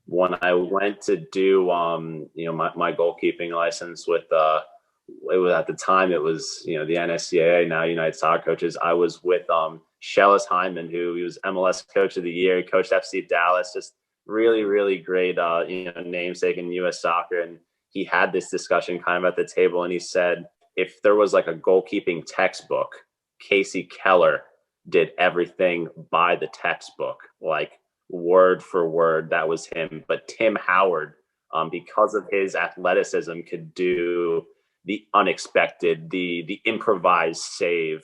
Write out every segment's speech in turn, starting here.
when I went to do my goalkeeping license with it was at the time it was the NSCAA, now United Soccer Coaches. I was with Shellis Hyman, who he was MLS Coach of the Year. He coached FC Dallas, just really, really great namesake in US soccer. And he had this discussion kind of at the table, and he said if there was like a goalkeeping textbook, Casey Keller did everything by the textbook, like word for word. That was him. But Tim Howard, because of his athleticism, could do the unexpected, the improvised save.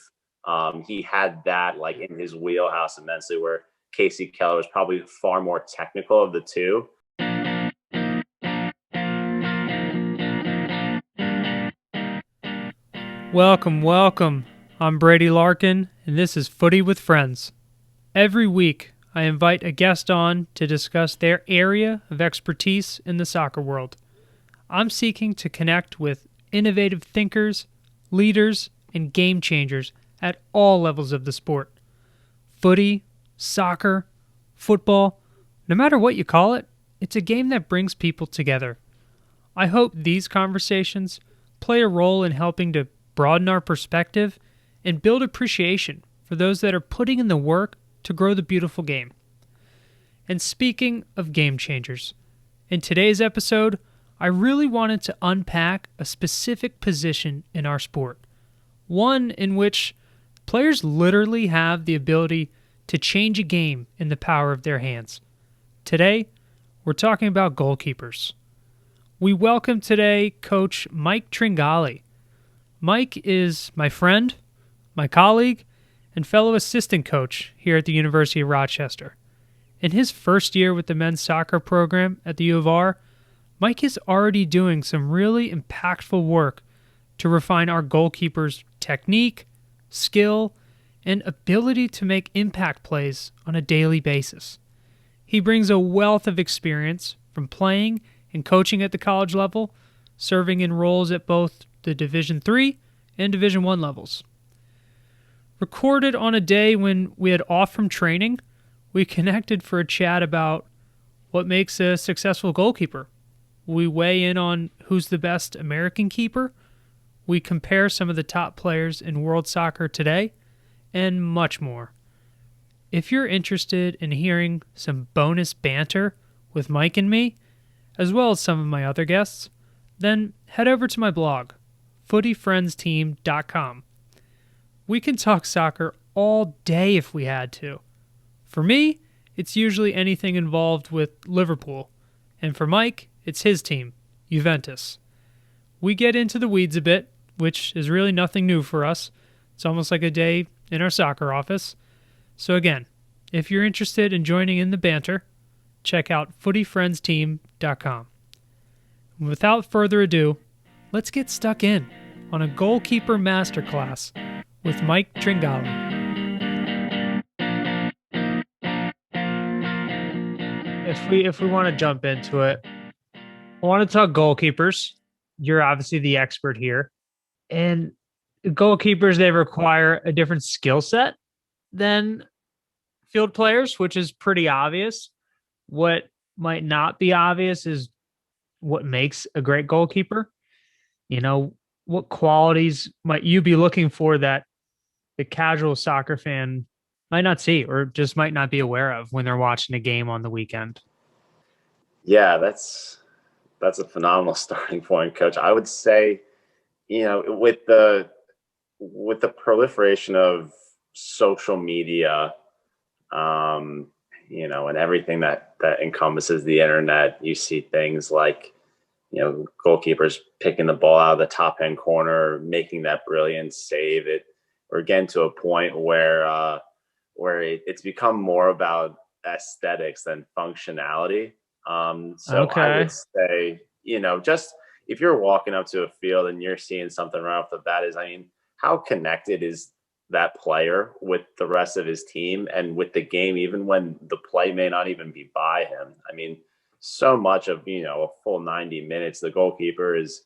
He had that like in his wheelhouse immensely, where Casey Keller was probably far more technical of the two. Welcome. I'm Brady Larkin, and this is Footy with Friends. Every week, I invite a guest on to discuss their area of expertise in the soccer world. I'm seeking to connect with innovative thinkers, leaders, and game changers at all levels of the sport. Footy, soccer, football, no matter what you call it, it's a game that brings people together. I hope these conversations play a role in helping to broaden our perspective and build appreciation for those that are putting in the work to grow the beautiful game. And speaking of game changers, in today's episode, I really wanted to unpack a specific position in our sport, one in which players literally have the ability to change a game in the power of their hands. Today, we're talking about goalkeepers. We welcome today Coach Mike Tringali. Mike is my friend, my colleague, and fellow assistant coach here at the University of Rochester. In his first year with the men's soccer program at the U of R, Mike is already doing some really impactful work to refine our goalkeepers' technique, skill, and ability to make impact plays on a daily basis. He brings a wealth of experience from playing and coaching at the college level, serving in roles at both the Division III and Division I levels. Recorded on a day when we had off from training, we connected for a chat about what makes a successful goalkeeper. We weigh in on who's the best American keeper. We compare some of the top players in world soccer today, and much more. If you're interested in hearing some bonus banter with Mike and me, as well as some of my other guests, then head over to my blog, footyfriendsteam.com. We can talk soccer all day if we had to. For me, it's usually anything involved with Liverpool, and for Mike, it's his team, Juventus. We get into the weeds a bit, which is really nothing new for us. It's almost like a day in our soccer office. So again, if you're interested in joining in the banter, check out footyfriendsteam.com. Without further ado, let's get stuck in on a goalkeeper masterclass with Mike Tringali. If we want to jump into it, I want to talk goalkeepers. You're obviously the expert here. And goalkeepers, they require a different skill set than field players, which is pretty obvious. What might not be obvious is what makes a great goalkeeper. What qualities might you be looking for that the casual soccer fan might not see or just might not be aware of when they're watching a game on the weekend? Yeah, that's a phenomenal starting point, Coach. I would say, with the proliferation of social media, and everything that encompasses the internet, you see things like, goalkeepers picking the ball out of the top end corner, making that brilliant save. We're getting to a point where it's become more about aesthetics than functionality. Okay. I would say, just if you're walking up to a field and you're seeing something right off the bat, how connected is that player with the rest of his team and with the game, even when the play may not even be by him? So much of, a full 90 minutes, the goalkeeper is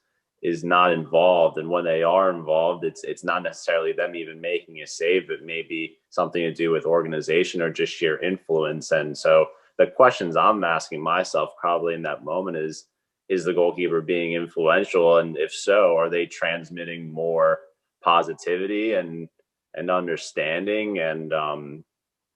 not involved. And when they are involved, it's not necessarily them even making a save. It may be something to do with organization or just sheer influence. And so the questions I'm asking myself probably in that moment is the goalkeeper being influential? And if so, are they transmitting more positivity and understanding and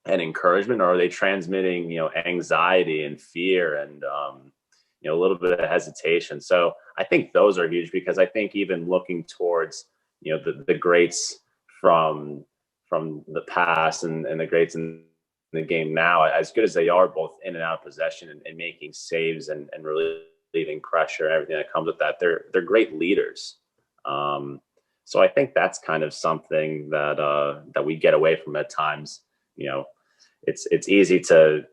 encouragement, or are they transmitting, anxiety and fear and, a little bit of hesitation? So I think those are huge, because I think even looking towards, the greats from the past and the greats in the game now, as good as they are both in and out of possession and making saves and relieving pressure and everything that comes with that, they're great leaders. So I think that's kind of something that we get away from at times. It's easy to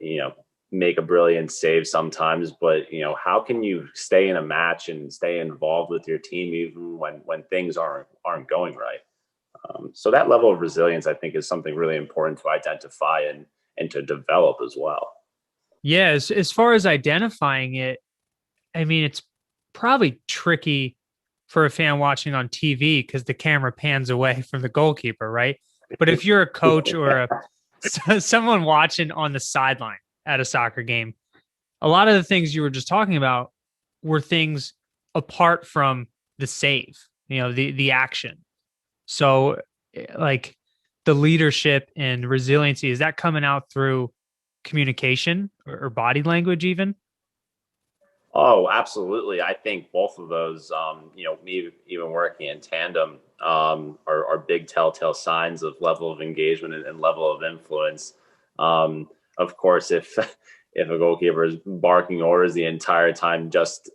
make a brilliant save sometimes, but how can you stay in a match and stay involved with your team even when things aren't going right? So that level of resilience, I think, is something really important to identify and to develop as well. Yeah, as far as identifying it, I mean, it's probably tricky for a fan watching on TV because the camera pans away from the goalkeeper, right? But if you're a coach or someone watching on the sideline at a soccer game, a lot of the things you were just talking about were things apart from the save, the action. So, like the leadership and resiliency, is that coming out through communication or body language, even? Oh, absolutely. I think both of those, me even working in tandem, are big telltale signs of level of engagement and level of influence. Of course, if if a goalkeeper is barking orders the entire time just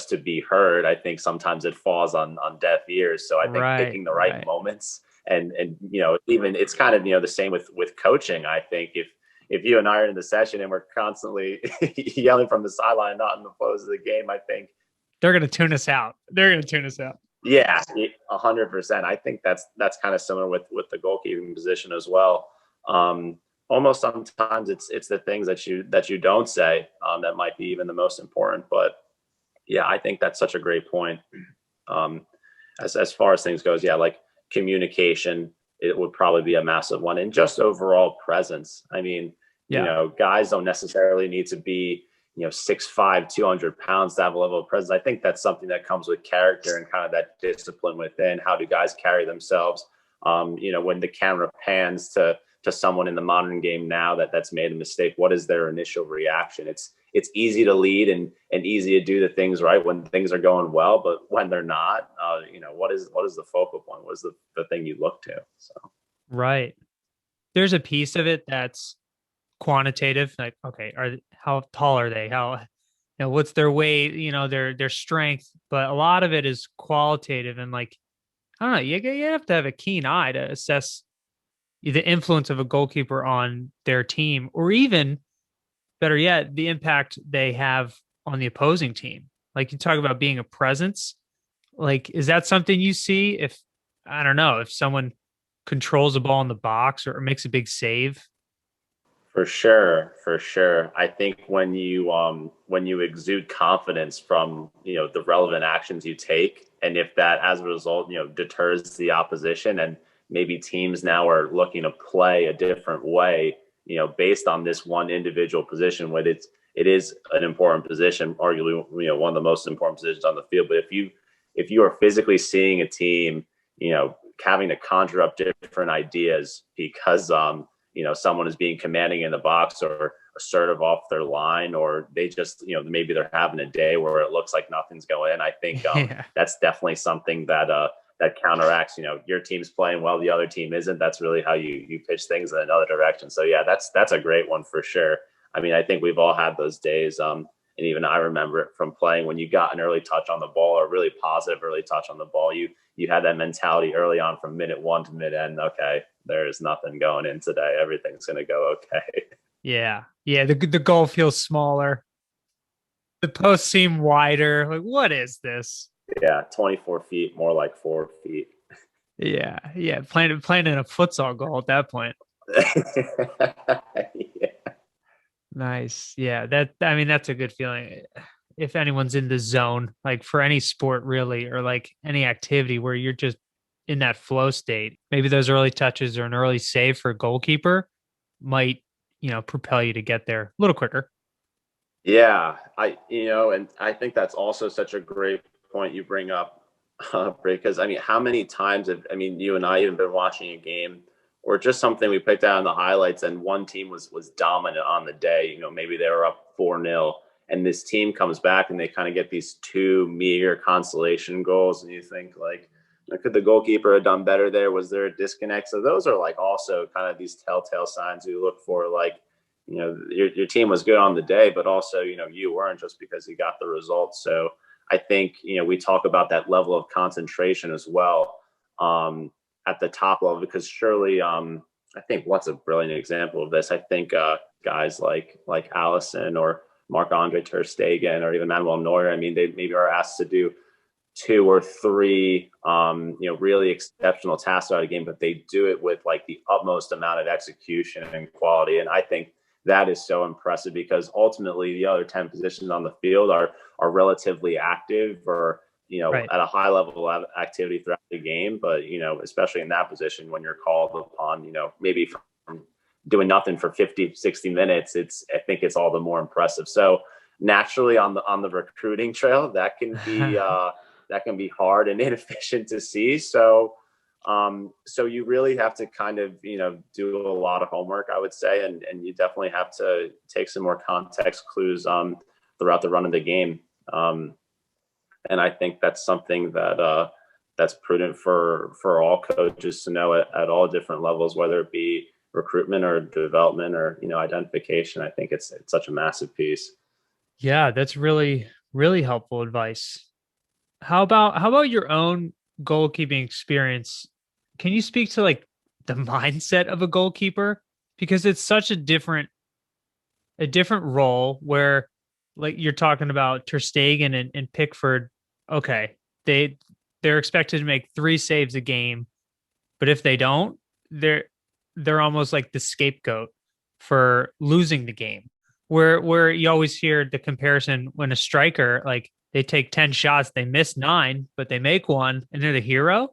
to be heard, I think sometimes it falls on deaf ears. So I think Right, picking the right right. moments and even it's kind of the same with coaching. I think if you and I are in the session and we're constantly yelling from the sideline, not in the flows of the game, I think, They're going to tune us out. They're going to tune us out. yeah, 100%. I think that's kind of similar with the goalkeeping position as well. Almost sometimes it's the things that you don't say that might be even the most important. But yeah, I think that's such a great point. Um, as far as things goes, yeah, like communication, it would probably be a massive one, and just overall presence. I mean, Yeah. guys don't necessarily need to be 6'5", 200 pounds to have a level of presence. I think that's something that comes with character and kind of that discipline within. How do guys carry themselves? When the camera pans to someone in the modern game now that's made a mistake, what is their initial reaction? It's easy to lead and easy to do the things right when things are going well, but when they're not, what is the focal point? What is the thing you look to? So Right. There's a piece of it that's quantitative, like, okay, how tall are they? What's their weight, their strength, but a lot of it is qualitative and like, I don't know, you have to have a keen eye to assess the influence of a goalkeeper on their team, or even better yet, the impact they have on the opposing team. Like you talk about being a presence. Like, is that something you see if, I don't know, if someone controls the ball in the box or makes a big save? for sure, for sure. I think when you exude confidence from the relevant actions you take, and if that as a result deters the opposition, and maybe teams now are looking to play a different way, based on this one individual position, when it is an important position, arguably one of the most important positions on the field. But if you are physically seeing a team, having to conjure up different ideas because someone is being commanding in the box or assertive off their line, or they just, maybe they're having a day where it looks like nothing's going in. I think Yeah. that's definitely something that counteracts, your team's playing well, the other team isn't. That's really how you pitch things in another direction. So yeah, that's a great one for sure. I mean, I think we've all had those days. And even I remember it from playing when you got an early touch on the ball, or really positive early touch on the ball. You had that mentality early on from minute one to mid end. Okay, there's nothing going in today. Everything's going to go okay. Yeah. Yeah. The goal feels smaller. The posts seem wider. Like, what is this? Yeah, 24 feet, more like 4 feet. Yeah. Yeah. Playing in a futsal goal at that point. Yeah. Nice. Yeah. I mean, that's a good feeling. If anyone's in the zone, like for any sport really, or like any activity where you're just in that flow state, maybe those early touches or an early save for a goalkeeper might, propel you to get there a little quicker. Yeah, and I think that's also such a great point you bring up, because I mean, how many times have, I mean, you and I even been watching a game or just something we picked out in the highlights, and one team was dominant on the day. Maybe they were up 4-0, and this team comes back and they kind of get these two meager consolation goals, and you think like, could the goalkeeper have done better there? Was there a disconnect? So those are like also kind of these telltale signs we look for, like your team was good on the day, but also, you weren't just because you got the results. So I think, we talk about that level of concentration as well, at the top level, because surely, I think what's a brilliant example of this. I think guys like Allison or Marc-Andre Ter Stegen or even Manuel Neuer. I mean, they maybe are asked to do two or three, really exceptional tasks out of the game, but they do it with like the utmost amount of execution and quality. And I think that is so impressive because ultimately the other 10 positions on the field are relatively active or, Right. at a high level of activity throughout the game. But, especially in that position when you're called upon, maybe from doing nothing for 50, 60 minutes, I think it's all the more impressive. So naturally on the recruiting trail, that can be hard and inefficient to see. So you really have to kind of, do a lot of homework, I would say, and you definitely have to take some more context clues throughout the run of the game. And I think that's something that's prudent for all coaches to know at all different levels, whether it be recruitment or development or identification. I think it's such a massive piece. Yeah, that's really, really helpful advice. How about your own goalkeeping experience? Can you speak to like the mindset of a goalkeeper? Because it's such a different role where like you're talking about Ter Stegen and Pickford. Okay, they they're expected to make three saves a game, but if they don't, they're they're almost like the scapegoat for losing the game. Where you always hear the comparison when a striker, like, they take 10 shots, they miss nine, but they make one and they're the hero.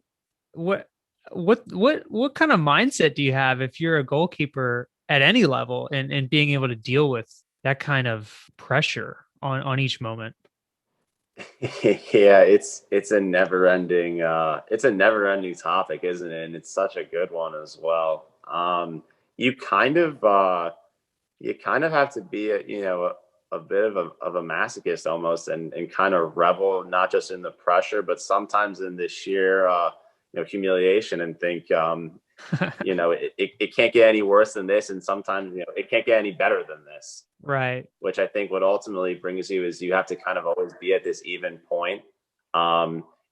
What what kind of mindset do you have if you're a goalkeeper at any level and being able to deal with that kind of pressure on each moment? Yeah, it's a never ending topic, isn't it? And it's such a good one as well. You kind of have to be a bit of a masochist almost, and kind of revel not just in the pressure but sometimes in the sheer humiliation, and think it can't get any worse than this, and sometimes it can't get any better than this, Right. which I think what ultimately brings you is you have to kind of always be at this even point.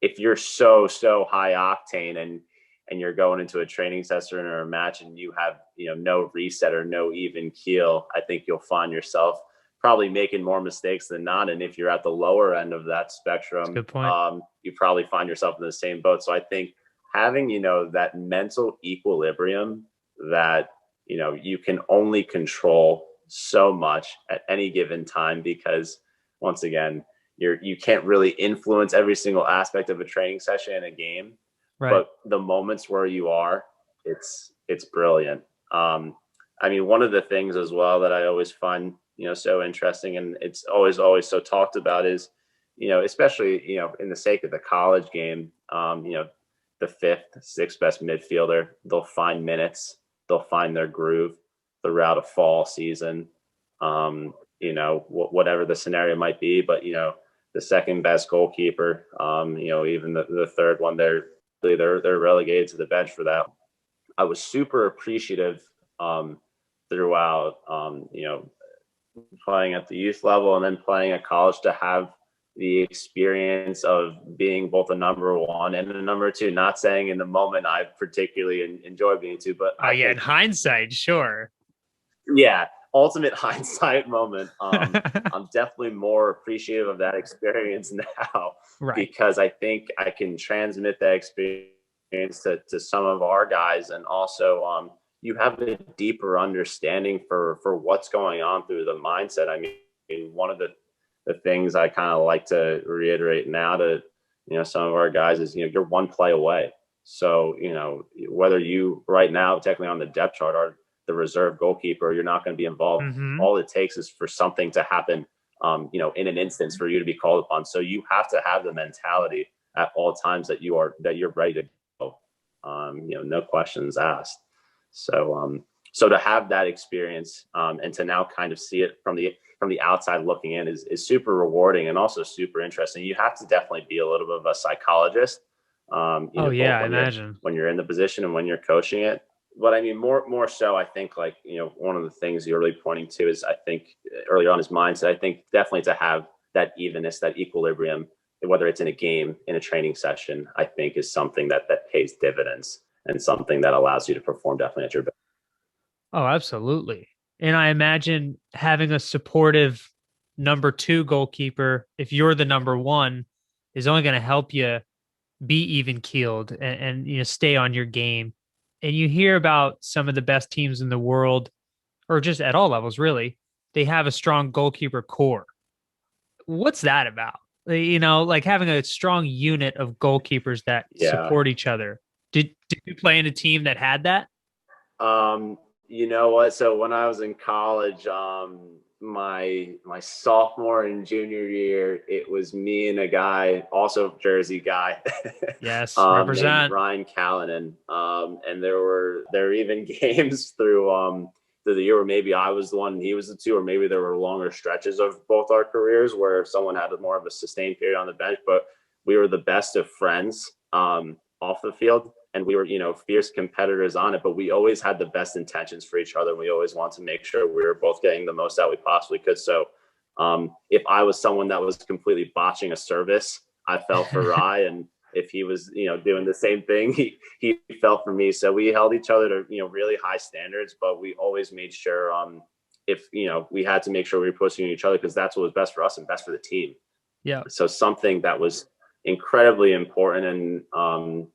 If you're so high octane, and you're going into a training session or a match and you have no reset or no even keel, I think you'll find yourself probably making more mistakes than not. And if you're at the lower end of that That's a spectrum, good point. you probably find yourself in the same boat. So I think having that mental equilibrium that you can only control so much at any given time, because once again, you can't really influence every single aspect of a training session in a game, Right. but the moments where you are, it's brilliant. I mean, one of the things as well that I always find so interesting, and it's always so talked about, is especially in the sake of the college game, the fifth, sixth best midfielder, they'll find minutes, they'll find their groove throughout a fall season, whatever the scenario might be. But the second best goalkeeper, even the third one, they're relegated to the bench for that. I was super appreciative throughout, playing at the youth level and then playing at college, to have the experience of being both a number one and a number two. Not saying in the moment I particularly enjoy being two, but Oh I yeah, in think, hindsight, sure. yeah, ultimate hindsight moment. I'm definitely more appreciative of that experience now, Right. because I think I can transmit that experience to some of our guys, and also, you have a deeper understanding for what's going on through the mindset. I mean, one of the things I kind of like to reiterate now to some of our guys is you're one play away. So whether you right now technically on the depth chart are the reserve goalkeeper, you're not going to be involved. Hmm. All it takes is for something to happen in an instance for you to be called upon. So you have to have the mentality at all times that you're ready to go. No questions asked. So to have that experience and to now kind of see it from the outside looking in is super rewarding and also super interesting. You have to definitely be a little bit of a psychologist, Oh both yeah, I when you're imagine. in the position and when you're coaching it. But I mean, more so, I think like one of the things you're really pointing to is I think earlier on his mindset. I think definitely to have that evenness, that equilibrium, whether it's in a game, in a training session, I think is something that pays dividends and something that allows you to perform definitely at your best. Oh, absolutely. And I imagine having a supportive number two goalkeeper, if you're the number one, is only going to help you be even keeled and stay on your game. And you hear about some of the best teams in the world, or just at all levels, really. They have a strong goalkeeper core. What's that about? Like having a strong unit of goalkeepers that Yeah. support each other. Did you play in a team that had that? You know what? So when I was in college, my sophomore and junior year, it was me and a guy, also Jersey guy, Yes, named represent. Ryan Callanan. And there were even games through the year where maybe I was the one and he was the two, or maybe there were longer stretches of both our careers where someone had more of a sustained period on the bench, but we were the best of friends off the field, and we were fierce competitors on it, but we always had the best intentions for each other, and we always wanted to make sure we were both getting the most out we possibly could. So if I was someone that was completely botching a service, I fell for Rye, and if he was doing the same thing, he fell for me. So we held each other to really high standards, but we always made sure if we had to make sure we were pushing each other, because that's what was best for us and best for the team. Yeah. So something that was incredibly important. And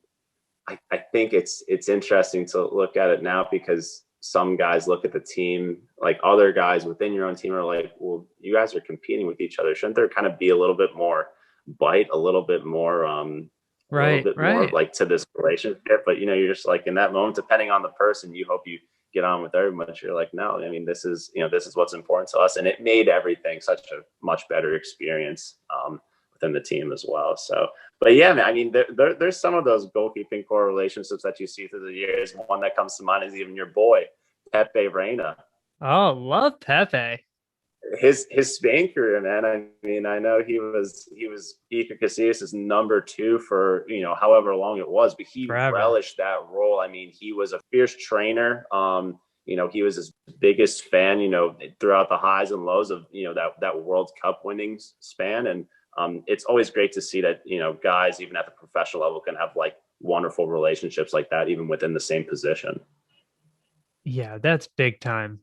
I think it's interesting to look at it now, because some guys look at the team, like other guys within your own team are like, well, you guys are competing with each other. Shouldn't there kind of be a little bit more bite, a little Right, bit more right. like to this relationship? But you're just like, in that moment, depending on the person, you hope you get on with everyone. But you're like, no, I mean, this is what's important to us. And it made everything such a much better experience within the team as well. So, but yeah, man, I mean, there's some of those goalkeeping core relationships that you see through the years. One that comes to mind is even your boy, Pepe Reina. Oh, love Pepe. His Spain career, man. I mean, I know he was Iker Casillas' number two for however long it was, but he Forever. relished that role. I mean, he was a fierce trainer. He was his biggest fan. Throughout the highs and lows of that World Cup winning span, and it's always great to see that guys even at the professional level can have like wonderful relationships like that, even within the same position. Yeah, that's big time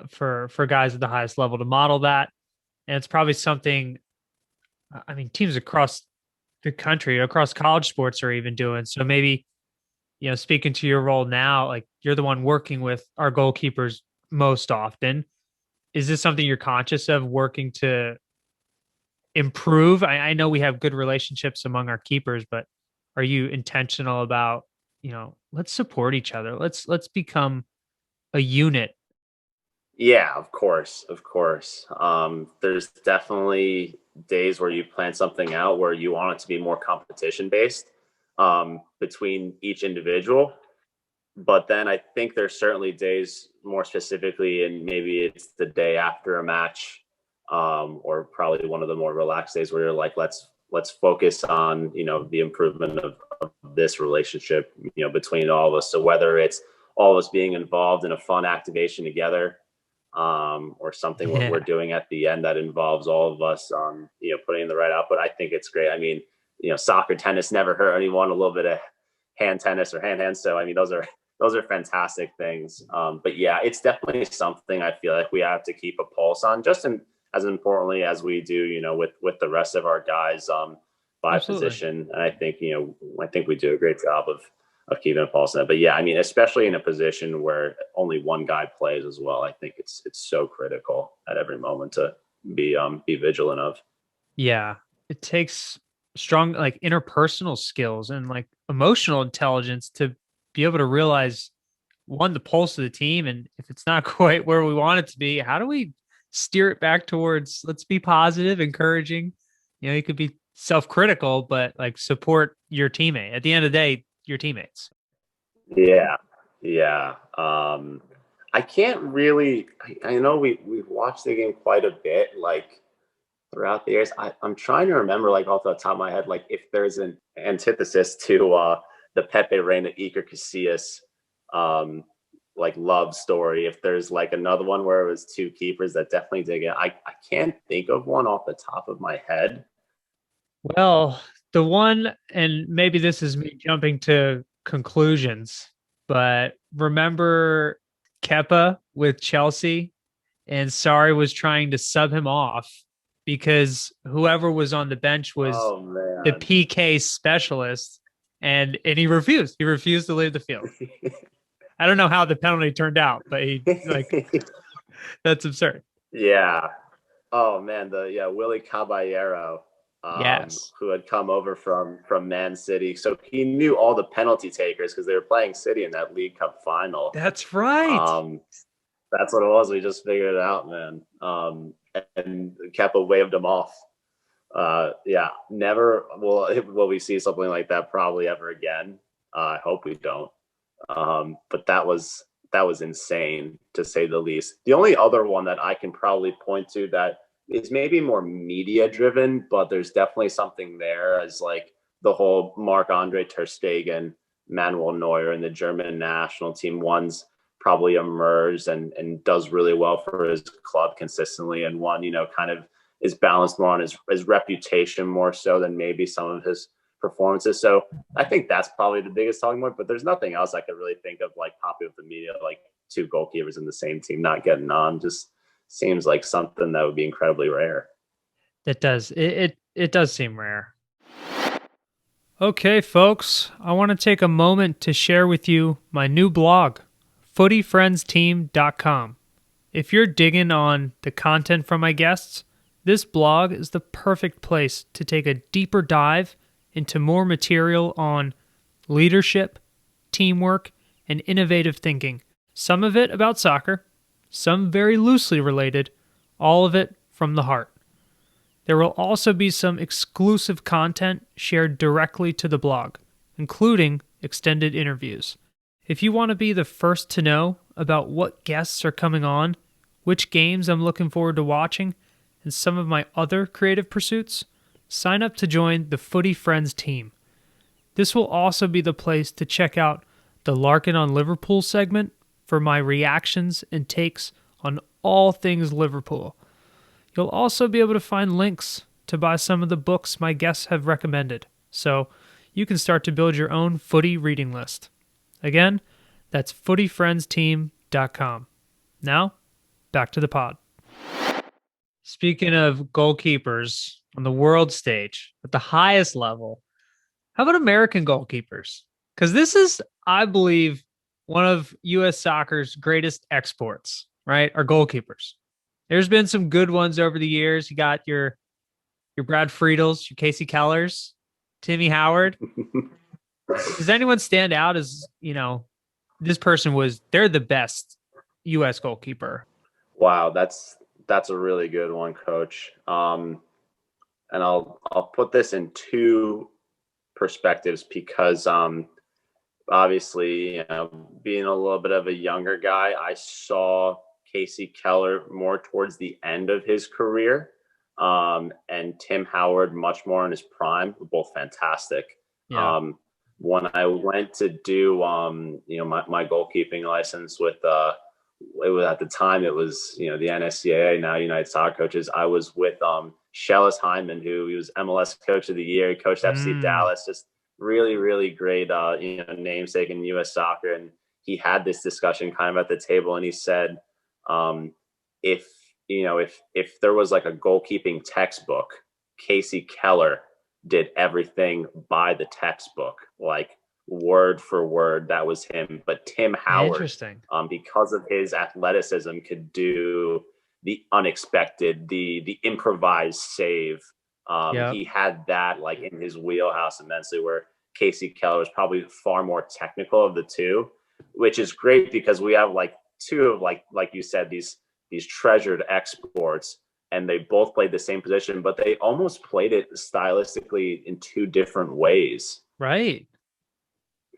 for guys at the highest level to model that. And it's probably something I mean, teams across the country, across college sports are even doing. So maybe, speaking to your role now, like you're the one working with our goalkeepers most often. Is this something you're conscious of working to improve? I know we have good relationships among our keepers, but are you intentional about, let's support each other. Let's become a unit. Yeah, of course, of course. There's definitely days where you plan something out where you want it to be more competition based between each individual. But then I think there's certainly days, more specifically, and maybe it's the day after a match, or probably one of the more relaxed days where you're like, let's focus on the improvement of this relationship between all of us. So whether it's all of us being involved in a fun activation together, or something we're Yeah. doing at the end that involves all of us, putting in the right output. I think it's great. I mean, soccer, tennis never hurt anyone. A little bit of hand tennis or hand. So I mean, those are fantastic things. But yeah, it's definitely something I feel like we have to keep a pulse on, just as importantly as we do, with the rest of our guys by Absolutely. position. And I think we do a great job of keeping a pulse on it. But yeah, I mean, especially in a position where only one guy plays as well, I think it's so critical at every moment to be vigilant of. Yeah. It takes strong like interpersonal skills and like emotional intelligence to be able to realize one, the pulse of the team, and if it's not quite where we want it to be, how do we steer it back towards let's be positive, encouraging. You could be self-critical, but like support your teammate. At the end of the day, your teammates. Yeah, yeah. I can't really. I know we've watched the game quite a bit, like throughout the years. I'm trying to remember, like off the top of my head, like if there's an antithesis to the Pepe Reina Iker Casillas like love story. If there's like another one where it was two keepers that definitely dig it. I can't think of one off the top of my head. Well, the one, and maybe this is me jumping to conclusions, but remember Kepa with Chelsea, and Sarri was trying to sub him off because whoever was on the bench was Oh the man. PK specialist, and he refused. He refused to leave the field. I don't know how the penalty turned out, but he like that's absurd. Yeah. Oh man, Willie Caballero, Yes, who had come over from Man City, so he knew all the penalty takers because they were playing City in that League Cup final. that's right. Um, that's what it was. We just figured it out, man. And Kepa waved him off. Yeah, never will we see something like that probably ever again. I hope we don't. But that was insane to say the least. The only other one that I can probably point to that is maybe more media driven, but there's definitely something there as like the whole Marc-Andre Ter Stegen, Manuel Neuer, and the German national team. One's probably emerged and does really well for his club consistently, and one, kind of is balanced more on his reputation more so than maybe some of his performances. So I think that's probably the biggest talking point, but there's nothing else I could really think of like popping up the media, like two goalkeepers in the same team not getting on. Just seems like something that would be incredibly rare. It does. It does seem rare. Okay, folks, I want to take a moment to share with you my new blog, footyfriendsteam.com. If you're digging on the content from my guests, this blog is the perfect place to take a deeper dive into more material on leadership, teamwork, and innovative thinking. Some of it about soccer, some very loosely related, all of it from the heart. There will also be some exclusive content shared directly to the blog, including extended interviews. If you want to be the first to know about what guests are coming on, which games I'm looking forward to watching, and some of my other creative pursuits, sign up to join the Footy Friends team. This will also be the place to check out the Larkin on Liverpool segment for my reactions and takes on all things Liverpool. You'll also be able to find links to buy some of the books my guests have recommended, so you can start to build your own footy reading list. Again, that's footyfriendsteam.com. Now, back to the pod. Speaking of goalkeepers on the world stage at the highest level, how about American goalkeepers? Because this is, I believe, one of U.S. soccer's greatest exports, right? Our goalkeepers. There's been some good ones over the years. You got your Brad Friedels, your Casey Kellers, Timmy Howard. Does anyone stand out as, this person they're the best U.S. goalkeeper? Wow, that's a really good one, Coach. And I'll put this in two perspectives because obviously, being a little bit of a younger guy, I saw Casey Keller more towards the end of his career, and Tim Howard much more in his prime. Both fantastic. Yeah. When I went to do my goalkeeping license with it was at the time it was the NSCAA, now United Soccer Coaches. I was with Shellis Hyndman, who he was MLS Coach of the Year. He coached FC Dallas. Just really, really great namesake in U.S. soccer. And he had this discussion kind of at the table, and he said, if there was like a goalkeeping textbook, Casey Keller did everything by the textbook, like word for word. That was him. But Tim Howard, interesting, because of his athleticism, could do the unexpected, the improvised save. He had that like in his wheelhouse immensely, where Casey Keller is probably far more technical of the two, which is great because we have like two of like you said, these these treasured exports, and they both played the same position, but they almost played it stylistically in two different ways. Right.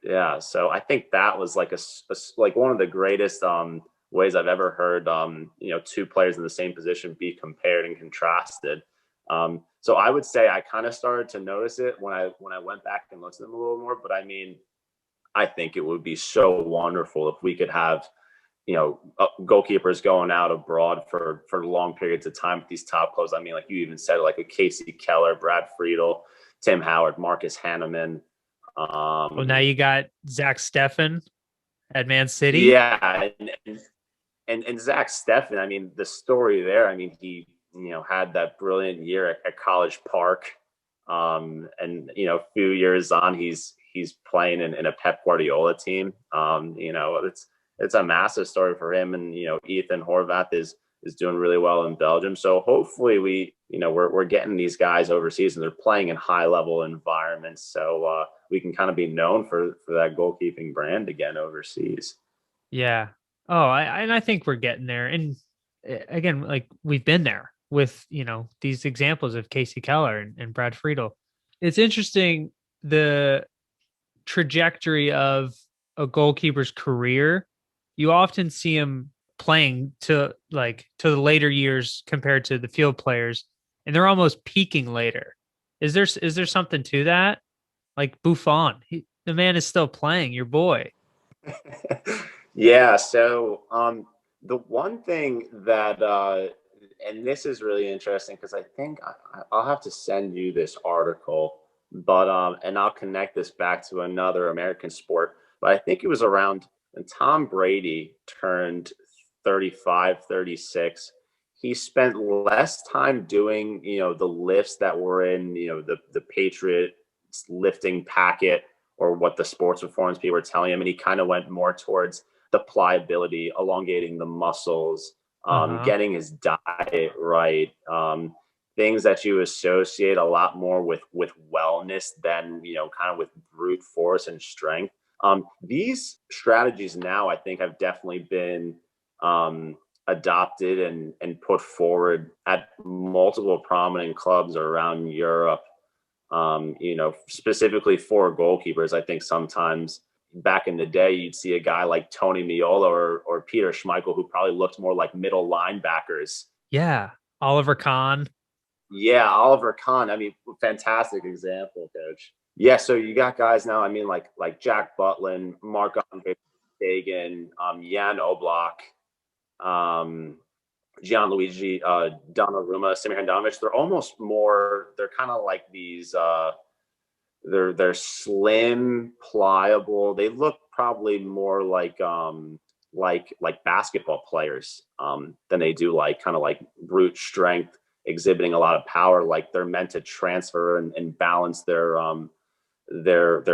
Yeah, so I think that was like like one of the greatest ways I've ever heard two players in the same position be compared and contrasted. So I would say I kind of started to notice it when I went back and looked at them a little more. But I mean, I think it would be so wonderful if we could have goalkeepers going out abroad for long periods of time with these top clubs. I mean, like you even said, like a Casey Keller, Brad Friedel, Tim Howard, Marcus Hanneman. Well, now you got Zach Steffen at Man City. Yeah, and Zach Steffen. I mean, the story there. I mean, he had that brilliant year at College Park, and a few years on, he's playing in a Pep Guardiola team. It's a massive story for him, and Ethan Horvath is doing really well in Belgium. So hopefully we're getting these guys overseas and they're playing in high level environments. So we can kind of be known for that goalkeeping brand again overseas. Yeah. Oh, I think we're getting there. And again, like we've been there with, these examples of Casey Keller and Brad Friedel. It's interesting the trajectory of a goalkeeper's career. You often see him playing to the later years compared to the field players, and they're almost peaking later. Is there something to that? Like Buffon, the man is still playing, your boy. Yeah. So the one thing that and this is really interesting because I think I'll have to send you this article, but and I'll connect this back to another American sport. But I think it was around when Tom Brady turned 35, 36. He spent less time doing, the lifts that were in, the Patriot lifting packet or what the sports performance people were telling him. And he kind of went more towards the pliability, elongating the muscles, getting his diet right, things that you associate a lot more with wellness than, kind of with brute force and strength. These strategies now, I think, have definitely been adopted and put forward at multiple prominent clubs around Europe. Specifically for goalkeepers. I think sometimes back in the day, you'd see a guy like Tony Meola or Peter Schmeichel, who probably looked more like middle linebackers. Yeah. Oliver Kahn. Yeah, Oliver Kahn. I mean, fantastic example, coach. Yeah, so you got guys now. I mean, like Jack Butlin, Marc-Andre Fagan, Jan Oblak, Gianluigi Donnarumma, Samir Handanovic. They're kind of like these. They're slim, pliable. They look probably more like basketball players than they do like kind of like brute strength, exhibiting a lot of power. Like they're meant to transfer and balance their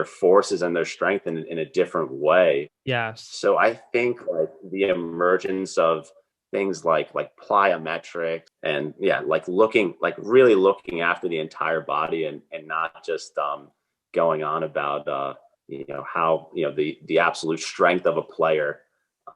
forces and their strength in a different way. Yes. So I think like the emergence of things like plyometric and really looking after the entire body and not just going on about how the absolute strength of a player,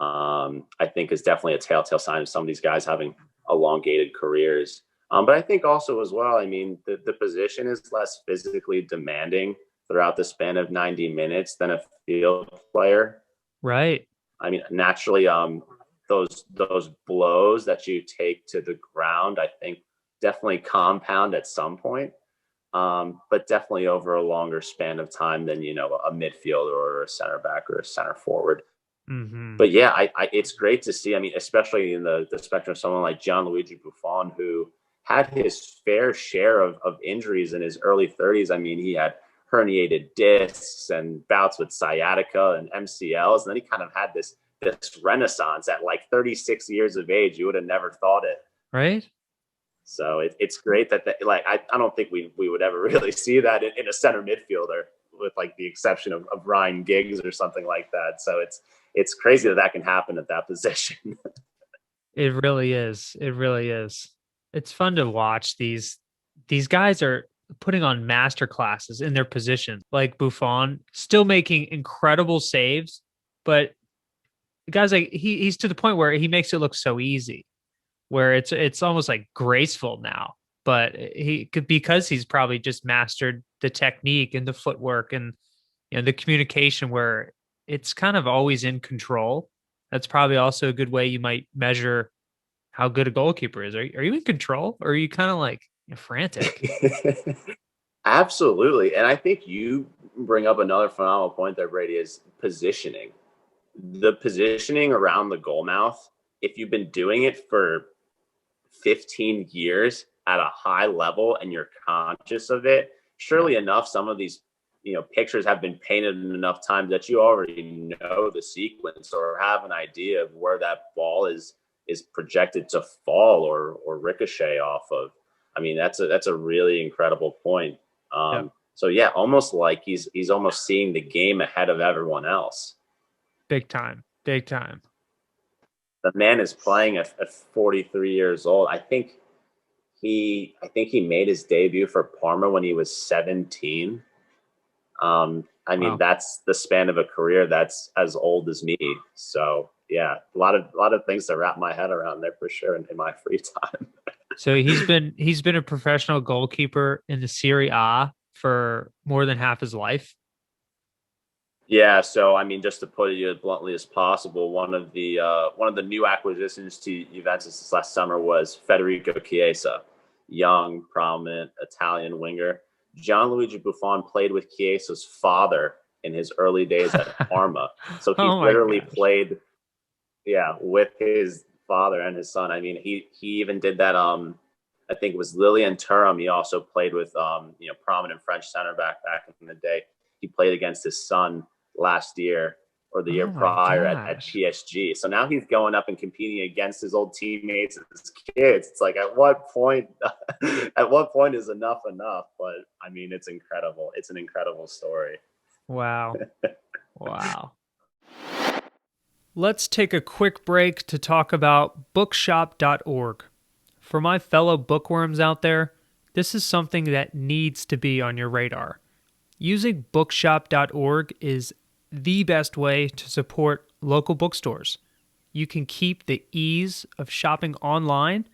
I think is definitely a telltale sign of some of these guys having elongated careers. But I think also as well, I mean, the position is less physically demanding throughout the span of 90 minutes than a field player. Right. I mean, naturally, those blows that you take to the ground, I think definitely compound at some point, but definitely over a longer span of time than, a midfielder or a center back or a center forward. Mm-hmm. But yeah, it's great to see. I mean, especially in the spectrum of someone like Gianluigi Buffon, who had his fair share of injuries in his early 30s. I mean, he had herniated discs and bouts with sciatica and MCLs. And then he kind of had this renaissance at like 36 years of age. You would have never thought it. Right. So it's great that I don't think we would ever really see that in a center midfielder, with like the exception of Ryan Giggs or something like that. So it's crazy that can happen at that position. It really is. It really is. It's fun to watch. These guys are putting on master classes in their position, like Buffon, still making incredible saves, but the guy's like he's to the point where he makes it look so easy. where it's almost like graceful now. But he could, because he's probably just mastered the technique and the footwork and the communication, where it's kind of always in control. That's probably also a good way you might measure how good a goalkeeper is. Are you in control, or are you kind of like frantic? Absolutely. And I think you bring up another phenomenal point there, Brady, is positioning. The positioning around the goal mouth, if you've been doing it for 15 years at a high level and you're conscious of it, Yeah. surely enough, some of these pictures have been painted enough times that you already know the sequence or have an idea of where that ball is projected to fall or ricochet off of. I mean, that's a really incredible point. Yeah. So yeah, almost like he's almost seeing the game ahead of everyone else. Big time. Big time. The man is playing at 43 years old. I think he made his debut for Parma when he was 17. I mean, Wow. that's the span of a career that's as old as me. So yeah, a lot of things to wrap my head around there for sure in my free time. So he's been a professional goalkeeper in the Serie A for more than half his life. Yeah, so I mean, just to put it as bluntly as possible, one of the new acquisitions to Juventus this last summer was Federico Chiesa, young, prominent Italian winger. Gianluigi Buffon played with Chiesa's father in his early days at Parma, so he's Oh my literally gosh. played, yeah, with his father and his son. I mean, he even did that. I think it was Lilian Thuram. He also played with prominent French center back in the day. He played against his son last year or the year Oh my prior at gosh. PSG. So now he's going up and competing against his old teammates and his kids. It's like at what point at what point is enough enough? But I mean, it's incredible. It's an incredible story. Wow. Wow. Let's take a quick break to talk about bookshop.org. For my fellow bookworms out there, this is something that needs to be on your radar. Using bookshop.org is the best way to support local bookstores. You can keep the ease of shopping online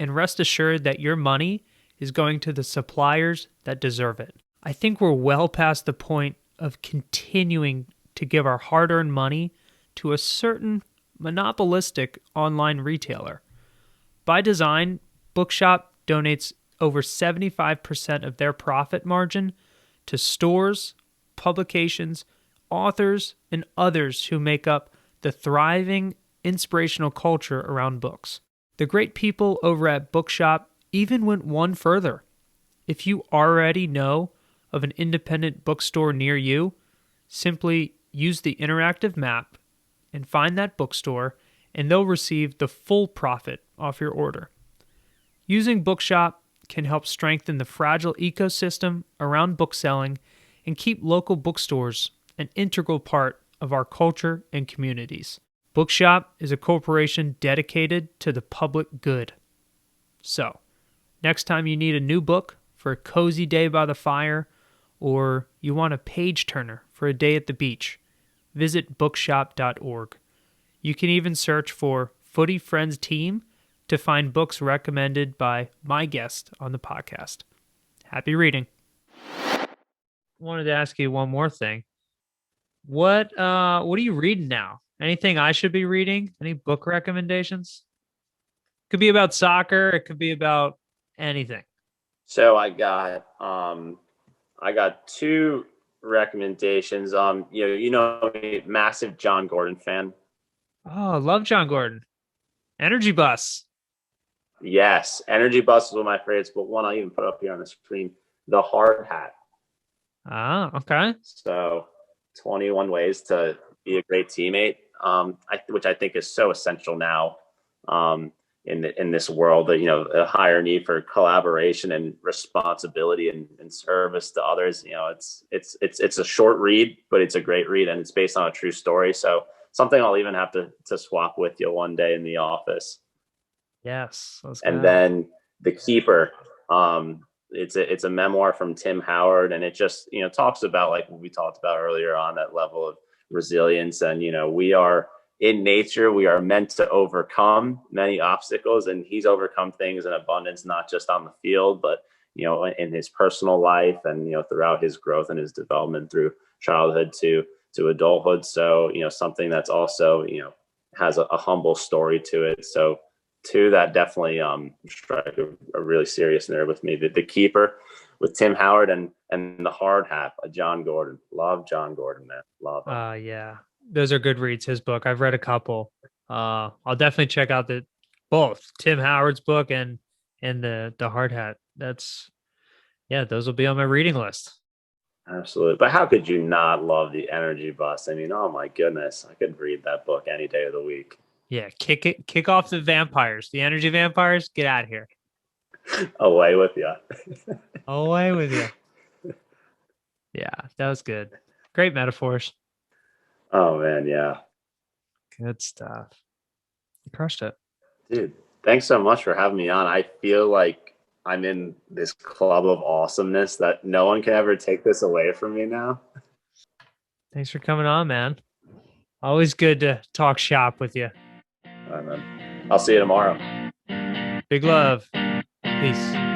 and rest assured that your money is going to the suppliers that deserve it. I think we're well past the point of continuing to give our hard-earned money to a certain monopolistic online retailer. By design, Bookshop donates over 75% of their profit margin to stores, publications, authors, and others who make up the thriving, inspirational culture around books. The great people over at Bookshop even went one further. If you already know of an independent bookstore near you, simply use the interactive map and find that bookstore, and they'll receive the full profit off your order. Using Bookshop can help strengthen the fragile ecosystem around bookselling and keep local bookstores an integral part of our culture and communities. Bookshop is a corporation dedicated to the public good. So, next time you need a new book for a cozy day by the fire, or you want a page turner for a day at the beach, visit bookshop.org. You can even search for Footy Friends Team to find books recommended by my guest on the podcast. Happy reading. Wanted to ask you one more thing. What are you reading now? Anything I should be reading? Any book recommendations? Could be about soccer, it could be about anything. So I got two recommendations. Massive John Gordon fan. Oh, I love John Gordon. Energy Bus. Yes, Energy Bus is one of my favorites, but one I'll even put up here on the screen, The Hard Hat. Ah, okay. So 21 ways to be a great teammate, which I think is so essential now, in this world that, a higher need for collaboration and responsibility and service to others. It's a short read, but it's a great read, and it's based on a true story. So something I'll even have to swap with you one day in the office. Yes, let's And go. then The Keeper. It's a memoir from Tim Howard, and it just talks about, like what we talked about earlier, on that level of resilience. And we are in nature, we are meant to overcome many obstacles, and he's overcome things in abundance, not just on the field, but in his personal life, and throughout his growth and his development through childhood to adulthood. So something that's also has a humble story to it. So two that definitely strike a really serious nerve with me. The Keeper with Tim Howard, and the Hard Hat by John Gordon. Love John Gordon, man. Love him. Yeah, those are good reads. His book, I've read a couple. I'll definitely check out the both Tim Howard's book and the Hard Hat. Those will be on my reading list. Absolutely. But how could you not love the Energy Bus? I mean, oh my goodness, I could read that book any day of the week. Yeah, kick off the vampires, the energy vampires. Get out of here. Away with you. Away with you. Yeah, that was good. Great metaphors. Oh man, yeah. Good stuff. You crushed it. Dude, thanks so much for having me on. I feel like I'm in this club of awesomeness that no one can ever take this away from me now. Thanks for coming on, man. Always good to talk shop with you. All right, man. I'll see you tomorrow. Big love. Peace.